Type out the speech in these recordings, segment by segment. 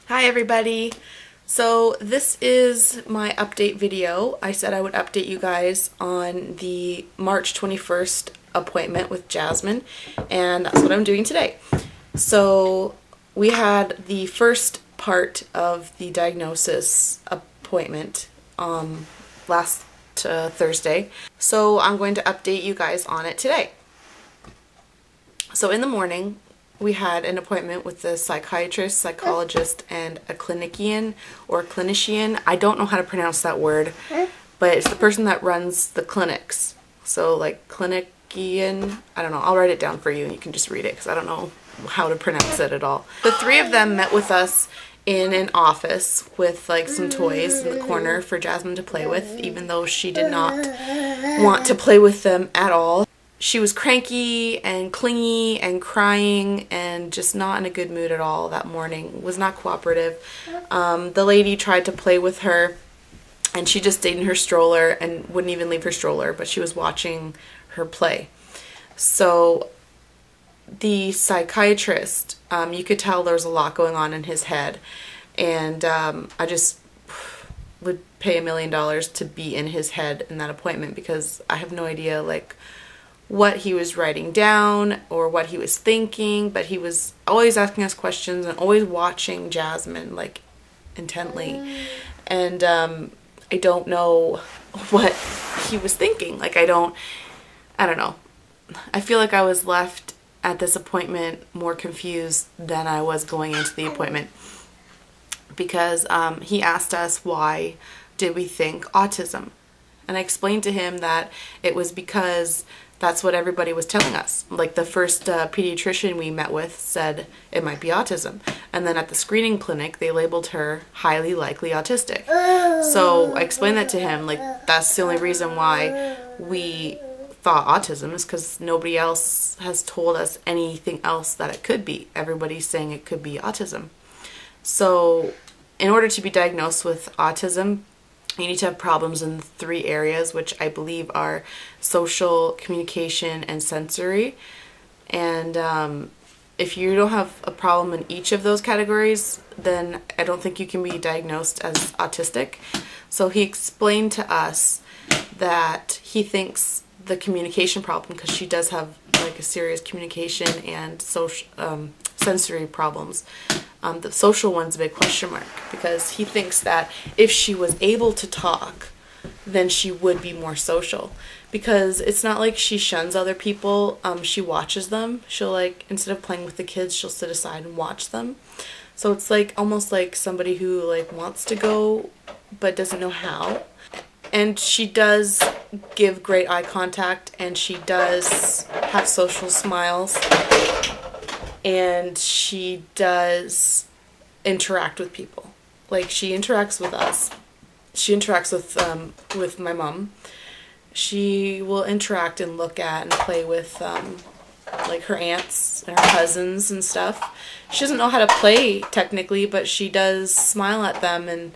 Hi everybody! So this is my update video. I said I would update you guys on the March 21st appointment with Jasmine, and that's what I'm doing today. So we had the first part of the diagnosis appointment last Thursday, so I'm going to update you guys on it today. So in the morning, we had an appointment with the psychiatrist, psychologist, and a clinician. I don't know how to pronounce that word, but it's the person that runs the clinics. So like clinician, I don't know, I'll write it down for you and you can just read it because I don't know how to pronounce it at all. The three of them met with us in an office with like some toys in the corner for Jasmine to play with, even though she did not want to play with them at all. She was cranky and clingy and crying and just not in a good mood at all that morning. Was not cooperative. The lady tried to play with her and she just stayed in her stroller and wouldn't even leave her stroller, but she was watching her play. So the psychiatrist, you could tell there was a lot going on in his head, and I just would pay $1 million to be in his head in that appointment because I have no idea like what he was writing down or what he was thinking, but he was always asking us questions and always watching Jasmine like intently, and I don't know what he was thinking. Like I don't know. I feel like I was left at this appointment more confused than I was going into the appointment, because he asked us why did we think autism, and I explained to him that it was because that's what everybody was telling us. Like the first pediatrician we met with said it might be autism. And then at the screening clinic, they labeled her highly likely autistic. So I explained that to him, like that's the only reason why we thought autism is because nobody else has told us anything else that it could be. Everybody's saying it could be autism. So in order to be diagnosed with autism, you need to have problems in 3 areas, which I believe are social, communication, and sensory. And if you don't have a problem in each of those categories, then I don't think you can be diagnosed as autistic. So he explained to us that he thinks the communication problem, because she does have like a serious communication and social sensory problems. The social one's a big question mark, because he thinks that if she was able to talk, then she would be more social. Because it's not like she shuns other people, she watches them. She'll like, instead of playing with the kids, she'll sit aside and watch them. So it's like almost like somebody who like wants to go but doesn't know how. And she does give great eye contact, and she does have social smiles, and she does interact with people. Like she interacts with us. She interacts with my mom. She will interact and look at and play with like her aunts and her cousins and stuff. She doesn't know how to play technically, but she does smile at them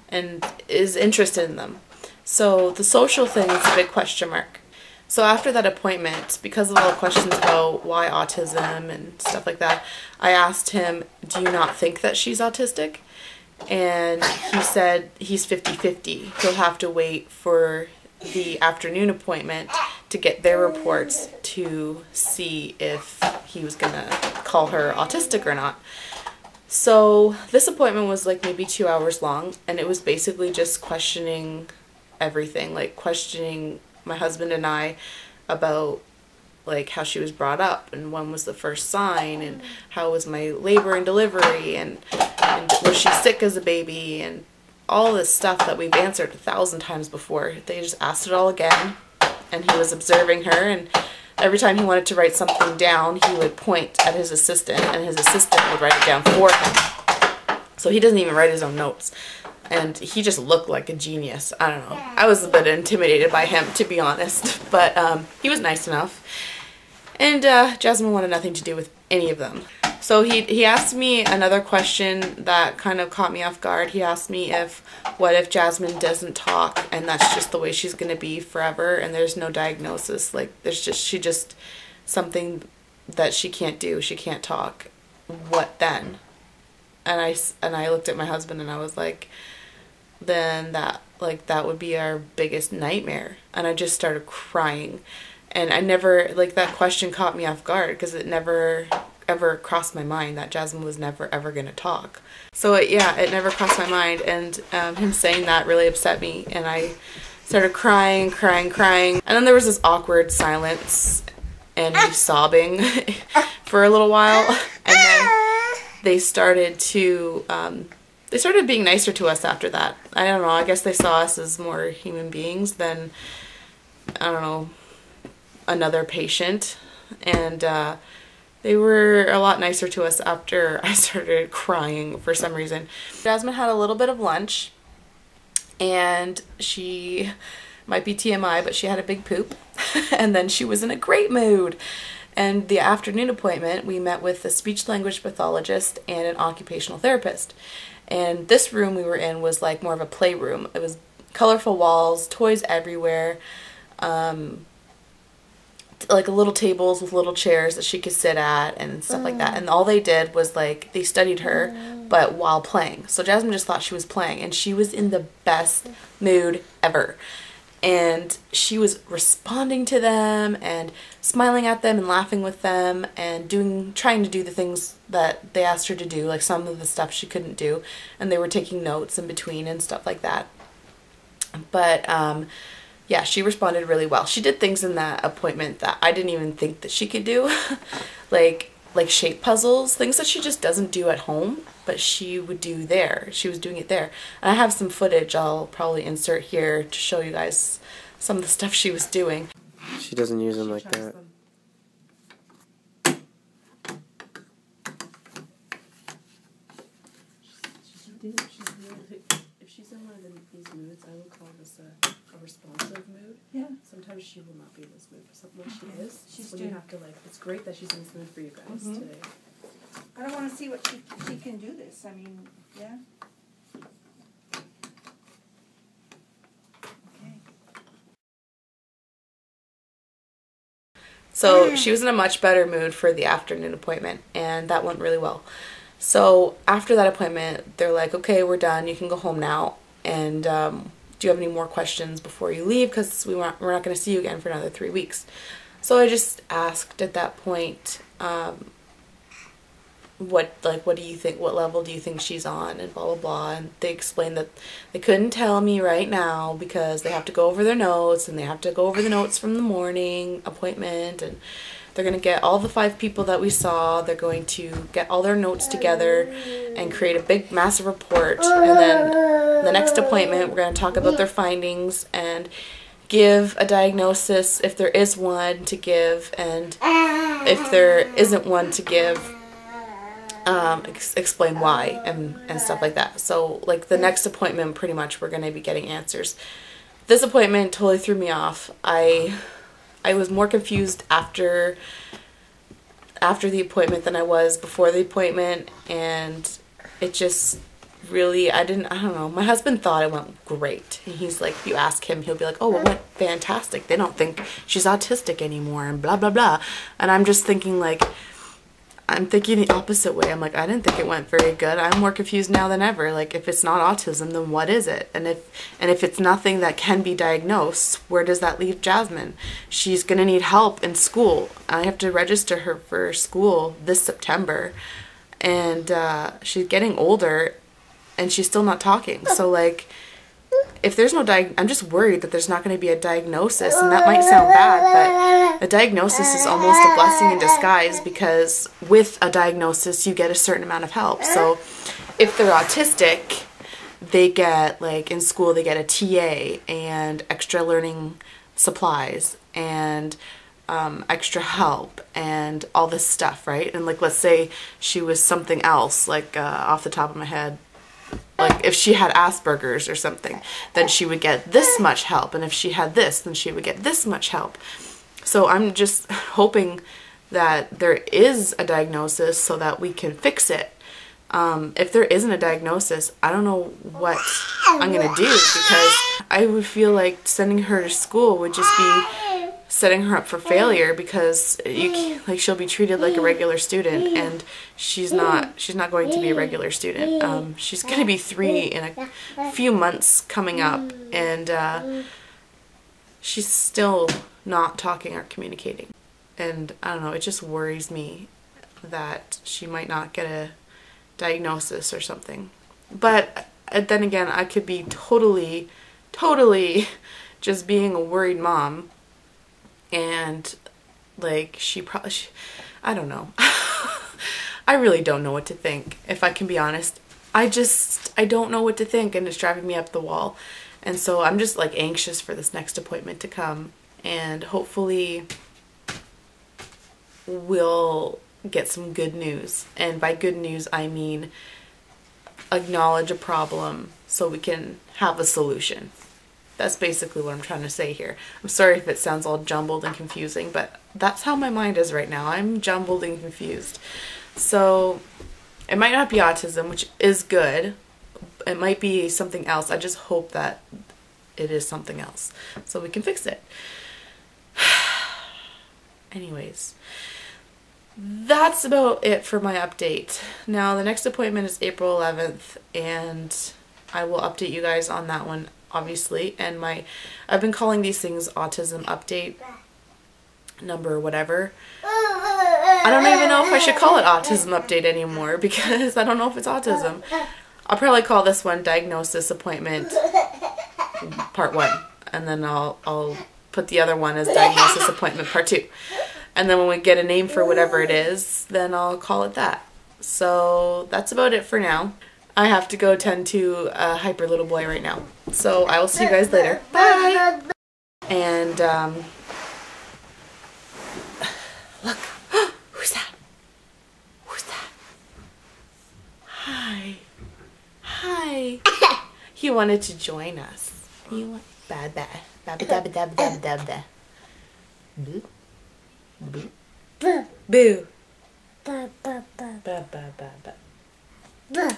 and is interested in them. So the social thing is a big question mark. So after that appointment, because of all the questions about why autism and stuff like that, I asked him, do you not think that she's autistic? And he said he's 50-50. He'll have to wait for the afternoon appointment to get their reports to see if he was going to call her autistic or not. So this appointment was like maybe 2 hours long, and it was basically just questioning everything, like questioning my husband and I about like how she was brought up and when was the first sign and how was my labor and delivery and was she sick as a baby, and all this stuff that we've answered 1,000 times before. They just asked it all again, and he was observing her, and every time he wanted to write something down, he would point at his assistant, and his assistant would write it down for him. So he doesn't even write his own notes. And he just looked like a genius. I don't know. I was a bit intimidated by him, to be honest. But he was nice enough. And Jasmine wanted nothing to do with any of them. So he asked me another question that kind of caught me off guard. He asked me what if Jasmine doesn't talk and that's just the way she's going to be forever and there's no diagnosis? Like she just something that she can't do. She can't talk. What then? I looked at my husband and I was like, then that would be our biggest nightmare. And I just started crying. And I never, like, that question caught me off guard because it never ever crossed my mind that Jasmine was never ever gonna talk. So it never crossed my mind, and him saying that really upset me, and I started crying. And then there was this awkward silence and me sobbing for a little while, and then they started being nicer to us after that. I don't know, I guess they saw us as more human beings than, I don't know, another patient, and they were a lot nicer to us after I started crying for some reason. Jasmine had a little bit of lunch, and she might be TMI, but she had a big poop, and then she was in a great mood. And the afternoon appointment, we met with a speech-language pathologist and an occupational therapist. And this room we were in was like more of a playroom. It was colorful walls, toys everywhere, like little tables with little chairs that she could sit at and stuff like that. And all they did was, like, they studied her, but while playing. So Jasmine just thought she was playing, and she was in the best mood ever. And she was responding to them and smiling at them and laughing with them and trying to do the things that they asked her to do, like some of the stuff she couldn't do, and they were taking notes in between and stuff like that. But yeah, she responded really well. She did things in that appointment that I didn't even think that she could do, like shape puzzles, things that she just doesn't do at home, but she would do there. She was doing it there. And I have some footage I'll probably insert here to show you guys some of the stuff she was doing. She doesn't use them like that. If she's in one of these moods, I would call this a responsive mood. Yeah. Sometimes she will not be in this mood, but when she is, she's when you have to, like, it's great that she's in this mood for you guys today. I don't want to see what she can do this. I mean, yeah. Okay. So she was in a much better mood for the afternoon appointment, and that went really well. So after that appointment, they're like, okay, we're done. You can go home now. And do you have any more questions before you leave? Because we're not going to see you again for another 3 weeks. So I just asked at that point, what do you think, what level do you think she's on, and blah blah blah. And they explained that they couldn't tell me right now because they have to go over their notes, and they have to go over the notes from the morning appointment, and they're going to get all the 5 people that we saw, they're going to get all their notes together and create a big massive report, and then the next appointment we're going to talk about their findings and give a diagnosis if there is one to give, and if there isn't one to give, explain why and stuff like that. So, like, the next appointment pretty much we're going to be getting answers. This appointment totally threw me off. I was more confused after the appointment than I was before the appointment, and it just really, I don't know, my husband thought it went great. And he's like, if you ask him, he'll be like, oh, it went fantastic. They don't think she's autistic anymore and blah, blah, blah. And I'm just thinking, like, I'm thinking the opposite way. I'm like, I didn't think it went very good. I'm more confused now than ever. Like, if it's not autism, then what is it? And if it's nothing that can be diagnosed, where does that leave Jasmine? She's gonna need help in school. I have to register her for school this September, and she's getting older, and she's still not talking. So, like, if there's no I'm just worried that there's not going to be a diagnosis, and that might sound bad, but a diagnosis is almost a blessing in disguise, because with a diagnosis you get a certain amount of help. So if they're autistic, they get, like, in school they get a TA and extra learning supplies and extra help and all this stuff, right? And, like, let's say she was something else, like, off the top of my head, like, if she had Asperger's or something, then she would get this much help. And if she had this, then she would get this much help. So I'm just hoping that there is a diagnosis so that we can fix it. If there isn't a diagnosis, I don't know what I'm going to do, because I would feel like sending her to school would just be setting her up for failure because she'll be treated like a regular student, and she's not going to be a regular student. She's going to be 3 in a few months coming up, and she's still not talking or communicating. And I don't know, it just worries me that she might not get a diagnosis or something. But then again, I could be totally just being a worried mom, and like I don't know. I really don't know what to think, if I can be honest. I don't know what to think, and it's driving me up the wall. And so I'm just like anxious for this next appointment to come, and hopefully we'll get some good news. And by good news, I mean acknowledge a problem so we can have a solution. That's basically what I'm trying to say here. I'm sorry if it sounds all jumbled and confusing, but that's how my mind is right now. I'm jumbled and confused. So it might not be autism, which is good. It might be something else. I just hope that it is something else so we can fix it. Anyways, that's about it for my update. Now the next appointment is April 11th, and I will update you guys on that one, obviously. And I've been calling these things autism update number whatever. I don't even know if I should call it autism update anymore, because I don't know if it's autism. I'll probably call this one diagnosis appointment part 1, and then I'll put the other one as diagnosis appointment part 2. And then when we get a name for whatever it is, then I'll call it that. So that's about it for now. I have to go tend to a hyper little boy right now. So I will see you guys later. Bye! And look, who's that? Who's that? Hi. Hi. He wanted to join us. He went ba-ba. Ba-ba-da-ba-da-ba-da-ba-da. Boo. Boo. Boo. Boo. Ba-ba-ba-ba. Boo.